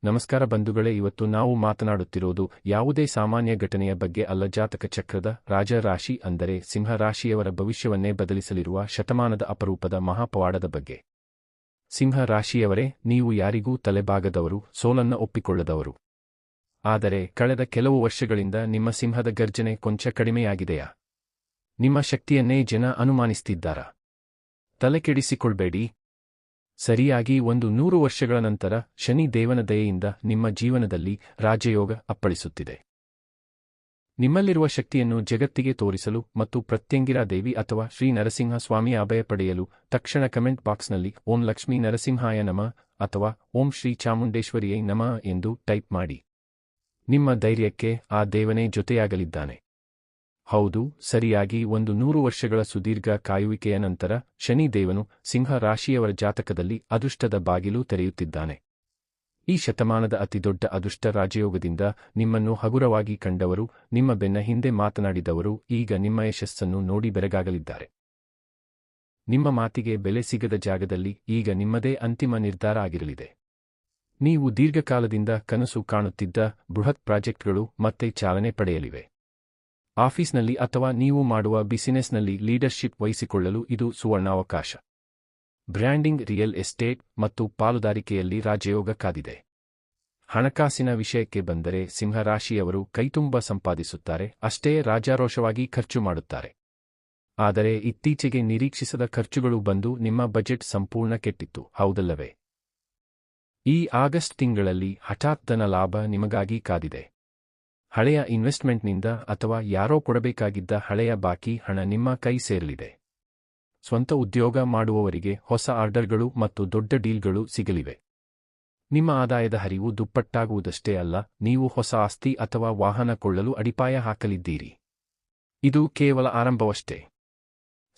ನಮಸ್ಕಾರ ಬಂಧುಗಳೇ, ಇವತ್ತು ನಾವು ಮಾತನಾಡುತ್ತಿರುವುದು ಯಾವುದೇ ಸಾಮಾನ್ಯ ಘಟನೆಯ ಬಗ್ಗೆ ಅಲ್ಲ. ಜಾತಕ ಚಕ್ರದ ರಾಜರಾಶಿ ಅಂದರೆ ಸಿಂಹ ರಾಶಿಯವರ ಭವಿಷ್ಯವನ್ನೇ ಬದಲಿಸಲಿರುವ ಶತಮಾನದ ಅಪರೂಪದ ಮಹಾಪವಾಡದ ಬಗ್ಗೆ. ಸಿಂಹ ರಾಶಿಯವರೇ, ನೀವು ಯಾರಿಗೂ ತಲೆಬಾಗದವರು, ಸೋಲನ್ನ ಒಪ್ಪಿಕೊಳ್ಳದವರು. ಆದರೆ ಕಳೆದ ಕೆಲವು ವರ್ಷಗಳಿಂದ ನಿಮ್ಮ ಸಿಂಹದ ಗರ್ಜನೆ ಕೊಂಚ ಕಡಿಮೆಯಾಗಿದೆಯಾ? ನಿಮ್ಮ ಶಕ್ತಿಯನ್ನೇ ಜನ ಅನುಮಾನಿಸುತ್ತಿದ್ದಾರಾ? ತಲೆಕೆಡಿಸಿಕೊಳ್ಬೇಡಿ. ಸರಿಯಾಗಿ 100 ವರ್ಷಗಳ ನಂತರ ಶನಿ ದೇವನ ದಯೆಯಿಂದ ನಿಮ್ಮ ಜೀವನದಲ್ಲಿ ರಾಜಯೋಗ ಅಪ್ಪಳಿಸುತ್ತಿದೆ. ನಿಮ್ಮಲ್ಲಿರುವ ಶಕ್ತಿಯನ್ನು ಜಗತ್ತಿಗೆ ತೋರಿಸಲು ಮತ್ತು ಪ್ರತ್ಯಂಗಿರಾ ದೇವಿ ಅಥವಾ ಶ್ರೀ ನರಸಿಂಹ ಸ್ವಾಮಿಯ ಅಭಯ ಪಡೆಯಲು ತಕ್ಷಣ ಕಮೆಂಟ್ ಬಾಕ್ಸ್ನಲ್ಲಿ ಓಂ ಲಕ್ಷ್ಮೀ ನರಸಿಂಹಾಯ ನಮಃ ಅಥವಾ ಓಂ ಶ್ರೀ ಚಾಮುಂಡೇಶ್ವರಿಯೈ ನಮಃ ಎಂದು ಟೈಪ್ ಮಾಡಿ. ನಿಮ್ಮ ಧೈರ್ಯಕ್ಕೆ ಆ ದೇವನೇ ಜೊತೆಯಾಗಲಿದ್ದಾನೆ. ಹೌದು, ಸರಿಯಾಗಿ 100 ವರ್ಷಗಳ ಸುದೀರ್ಘ ಕಾಯುವಿಕೆಯ ನಂತರ ಶನಿ ದೇವನು ಸಿಂಹ ರಾಶಿಯವರ ಜಾತಕದಲ್ಲಿ ಅದೃಷ್ಟದ ಬಾಗಿಲು ತೆರೆಯುತ್ತಿದ್ದಾನೆ. ಈ ಶತಮಾನದ ಅತಿದೊಡ್ಡ ಅದೃಷ್ಟ ರಾಜಯೋಗದಿಂದ ನಿಮ್ಮನ್ನು ಹಗುರವಾಗಿ ಕಂಡವರು, ನಿಮ್ಮ ಬೆನ್ನ ಹಿಂದೆ ಮಾತನಾಡಿದವರು ಈಗ ನಿಮ್ಮ ಯಶಸ್ಸನ್ನು ನೋಡಿ ಬೆರಗಾಗಲಿದ್ದಾರೆ. ನಿಮ್ಮ ಮಾತಿಗೆ ಬೆಲೆ ಸಿಗದ ಜಾಗದಲ್ಲಿ ಈಗ ನಿಮ್ಮದೇ ಅಂತಿಮ ನಿರ್ಧಾರ ಆಗಿರಲಿದೆ. ನೀವು ದೀರ್ಘಕಾಲದಿಂದ ಕನಸು ಕಾಣುತ್ತಿದ್ದ ಬೃಹತ್ ಪ್ರಾಜೆಕ್ಟ್ಗಳು ಮತ್ತೆ ಚಾಲನೆ ಪಡೆಯಲಿವೆ. ಆಫೀಸ್ನಲ್ಲಿ ಅಥವಾ ನೀವು ಮಾಡುವ ಬಿಸಿನೆಸ್ನಲ್ಲಿ ಲೀಡರ್ಶಿಪ್ ವಹಿಸಿಕೊಳ್ಳಲು ಇದು ಸುವರ್ಣಾವಕಾಶ. ಬ್ರ್ಯಾಂಡಿಂಗ್, ರಿಯಲ್ ಎಸ್ಟೇಟ್ ಮತ್ತು ಪಾಲುದಾರಿಕೆಯಲ್ಲಿ ರಾಜಯೋಗ ಕಾದಿದೆ. ಹಣಕಾಸಿನ ವಿಷಯಕ್ಕೆ ಬಂದರೆ ಸಿಂಹರಾಶಿಯವರು ಕೈತುಂಬ ಸಂಪಾದಿಸುತ್ತಾರೆ, ಅಷ್ಟೇ ರಾಜಾರೋಷವಾಗಿ ಖರ್ಚು ಮಾಡುತ್ತಾರೆ. ಆದರೆ ಇತ್ತೀಚೆಗೆ ನಿರೀಕ್ಷಿಸದ ಖರ್ಚುಗಳು ಬಂದು ನಿಮ್ಮ ಬಜೆಟ್ ಸಂಪೂರ್ಣ ಕೆಟ್ಟಿತ್ತು, ಹೌದಲ್ಲವೇ? ಈ ಆಗಸ್ಟ್ ತಿಂಗಳಲ್ಲಿ ಹಠಾತ್ ಧನ ಲಾಭ ನಿಮಗಾಗಿ ಕಾದಿದೆ. ಹಳೆಯ ಇನ್ವೆಸ್ಟ್ಮೆಂಟ್ನಿಂದ ಅಥವಾ ಯಾರೋ ಕೊಡಬೇಕಾಗಿದ್ದ ಹಳೆಯ ಬಾಕಿ ಹಣ ನಿಮ್ಮ ಕೈ ಸೇರಲಿದೆ. ಸ್ವಂತ ಉದ್ಯೋಗ ಮಾಡುವವರಿಗೆ ಹೊಸ ಆರ್ಡರ್ಗಳು ಮತ್ತು ದೊಡ್ಡ ಡೀಲ್ಗಳು ಸಿಗಲಿವೆ. ನಿಮ್ಮ ಆದಾಯದ ಹರಿವು ದುಪ್ಪಟ್ಟಾಗುವುದಷ್ಟೇ ಅಲ್ಲ, ನೀವು ಹೊಸ ಆಸ್ತಿ ಅಥವಾ ವಾಹನ ಕೊಳ್ಳಲು ಅಡಿಪಾಯ ಹಾಕಲಿದ್ದೀರಿ. ಇದು ಕೇವಲ ಆರಂಭವಷ್ಟೇ.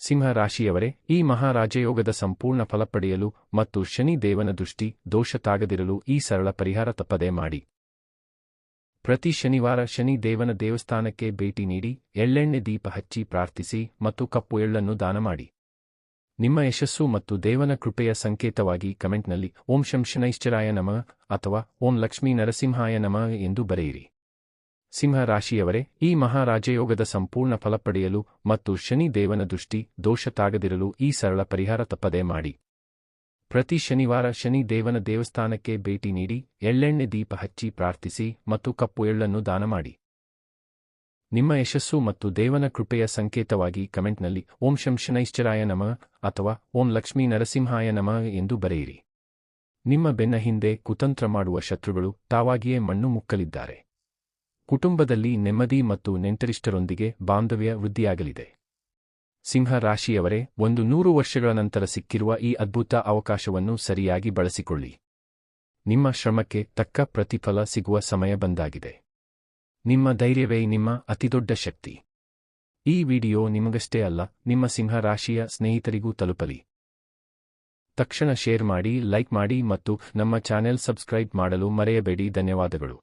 ಸಿಂಹ ರಾಶಿಯವರೇ, ಈ ಮಹಾರಾಜಯೋಗದ ಸಂಪೂರ್ಣ ಫಲ ಪಡೆಯಲು ಮತ್ತು ಶನಿ ದೇವನ ದೃಷ್ಟಿ ದೋಷ ತಾಗದಿರಲು ಈ ಸರಳ ಪರಿಹಾರ ತಪ್ಪದೇ ಮಾಡಿ. ಪ್ರತಿ ಶನಿವಾರ ಶನಿ ದೇವನ ದೇವಸ್ಥಾನಕ್ಕೆ ಭೇಟಿ ನೀಡಿ, ಎಳ್ಳೆಣ್ಣೆ ದೀಪ ಹಚ್ಚಿ ಪ್ರಾರ್ಥಿಸಿ ಮತ್ತು ಕಪ್ಪು ಎಳ್ಳನ್ನು ದಾನ ಮಾಡಿ. ನಿಮ್ಮ ಯಶಸ್ಸು ಮತ್ತು ದೇವನ ಕೃಪೆಯ ಸಂಕೇತವಾಗಿ ಕಮೆಂಟ್ನಲ್ಲಿ ಓಂ ಶಂ ಶನೈಶ್ಚರಾಯ ನಮಃ ಅಥವಾ ಓಂ ಲಕ್ಷ್ಮೀ ನರಸಿಂಹಾಯ ನಮಃ ಎಂದು ಬರೆಯಿರಿ. ಸಿಂಹ ರಾಶಿಯವರೇ, ಈ ಮಹಾರಾಜಯೋಗದ ಸಂಪೂರ್ಣ ಫಲ ಪಡೆಯಲು ಮತ್ತು ಶನಿ ದೇವನ ದೃಷ್ಟಿ ದೋಷ ತಾಗದಿರಲು ಈ ಸರಳ ಪರಿಹಾರ ತಪ್ಪದೇ ಮಾಡಿ. ಪ್ರತಿ ಶನಿವಾರ ಶನಿ ದೇವನ ದೇವಸ್ಥಾನಕ್ಕೆ ಭೇಟಿ ನೀಡಿ, ಎಳ್ಳೆಣ್ಣೆ ದೀಪ ಹಚ್ಚಿ ಪ್ರಾರ್ಥಿಸಿ ಮತ್ತು ಕಪ್ಪು ಎಳ್ಳನ್ನು ದಾನ ಮಾಡಿ. ನಿಮ್ಮ ಯಶಸ್ಸು ಮತ್ತು ದೇವನ ಕೃಪೆಯ ಸಂಕೇತವಾಗಿ ಕಮೆಂಟ್ನಲ್ಲಿ ಓಂ ಶಂ ಶನೈಶ್ಚರಾಯ ನಮಃ ಅಥವಾ ಓಂ ಲಕ್ಷ್ಮೀ ನರಸಿಂಹಾಯ ನಮಃ ಎಂದು ಬರೆಯಿರಿ. ನಿಮ್ಮ ಬೆನ್ನ ಹಿಂದೆ ಕುತಂತ್ರ ಮಾಡುವ ಶತ್ರುಗಳು ತಾವಾಗಿಯೇ ಮಣ್ಣು ಮುಕ್ಕಲಿದ್ದಾರೆ. ಕುಟುಂಬದಲ್ಲಿ ನೆಮ್ಮದಿ ಮತ್ತು ನೆಂಟರಿಷ್ಟರೊಂದಿಗೆ ಬಾಂಧವ್ಯ ವೃದ್ಧಿಯಾಗಲಿದೆ. ಸಿಂಹ ರಾಶಿಯವರೇ, 100 ವರ್ಷಗಳ ನಂತರ ಸಿಕ್ಕಿರುವ ಈ ಅದ್ಭುತ ಅವಕಾಶವನ್ನು ಸರಿಯಾಗಿ ಬಳಸಿಕೊಳ್ಳಿ. ನಿಮ್ಮ ಶ್ರಮಕ್ಕೆ ತಕ್ಕ ಪ್ರತಿಫಲ ಸಿಗುವ ಸಮಯ ಬಂದಾಗಿದೆ. ನಿಮ್ಮ ಧೈರ್ಯವೇ ನಿಮ್ಮ ಅತಿದೊಡ್ಡ ಶಕ್ತಿ. ಈ ವಿಡಿಯೋ ನಿಮಗಷ್ಟೇ ಅಲ್ಲ, ನಿಮ್ಮ ಸಿಂಹ ರಾಶಿಯ ಸ್ನೇಹಿತರಿಗೂ ತಲುಪಲಿ. ತಕ್ಷಣ ಶೇರ್ ಮಾಡಿ, ಲೈಕ್ ಮಾಡಿ ಮತ್ತು ನಮ್ಮ ಚಾನೆಲ್ ಸಬ್ಸ್ಕ್ರೈಬ್ ಮಾಡಲು ಮರೆಯಬೇಡಿ. ಧನ್ಯವಾದಗಳು.